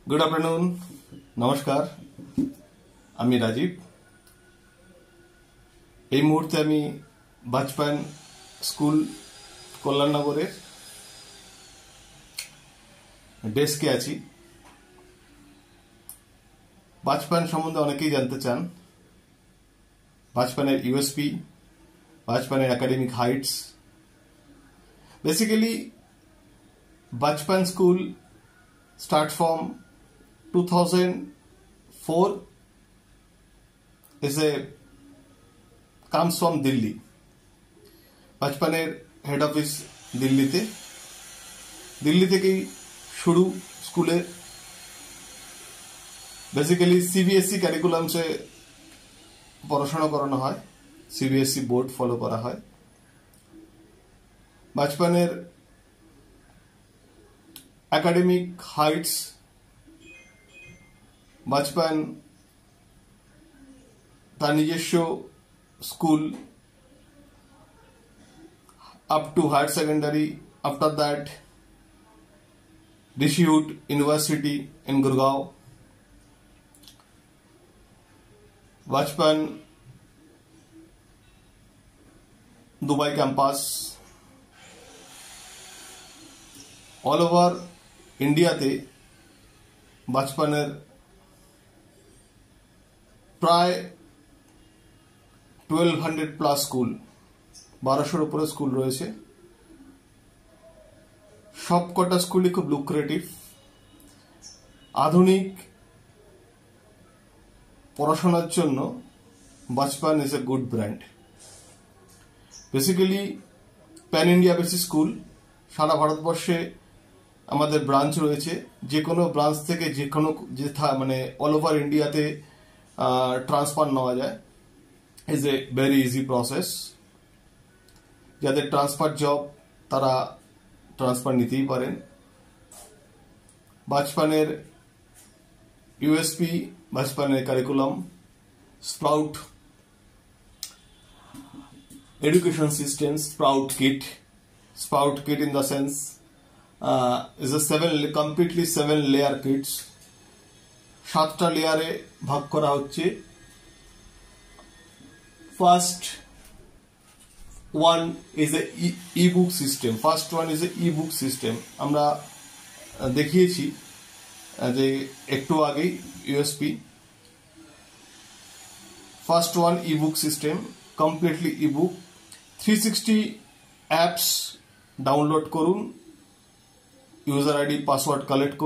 Good afternoon नमस्कार আমি রাজীব এই মুহূর্তে আমি বাজপান স্কুল কল্যাণনগরের ডেস্কে আছি। বাজপান সম্বন্ধে অনেকেই জানতে চান। বাজপানের ইউএসপি, বাজপানের academic heights. Basically Bajpan school start from 2004 comes from Delhi. বাজপানের হেড অফিস দিল্লি থেকেই শুরু স্কুলের। বেসিক্যালি সিবিএসই ক্যারিকুলামসে পড়াশোনা করানো হয়, সিবিএসই বোর্ড ফলো করা হয়। বাজপানের एकेडमिक हाइट्स, बाजपान तार निजस्व school up to higher secondary. After that Rishihood university in Gurgaon. Bajpan Dubai campus. All over इंडियाते बाजपानेर प्राय 1200 प्लस स्कूल, 1200 ऊपर स्कूल रयेछे। सबकटा स्कूल खूब लुक्रेटिव, आधुनिक पढ़ाशोनार जन्य Bajpan is a good brand. Basically pan India basis school, सारा भारतवर्षे আমাদের ব্রাঞ্চ রয়েছে। যে কোনো ব্রাঞ্চ থেকে যে কোনো মানে অল ওভার ইন্ডিয়াতে ট্রান্সফার নেওয়া যায়। Is a very easy process. যাদের ট্রান্সফার জব তারা ট্রান্সফার নিতেই পারেন। বাজপানের ইউএসপি, বাজপানের কারিকুলাম, sprout education system, sprout kit in the sense is a completely 7 layer kits। 7টা লেয়ারে ভাগ করা হচ্ছে। First one is a ebook system. আমরা দেখিয়েছি যে একটু আগেই USP. First one ebook system, completely ebook. 360 apps download করুন, यूजर आईडी पासवर्ड कलेक्ट করুন।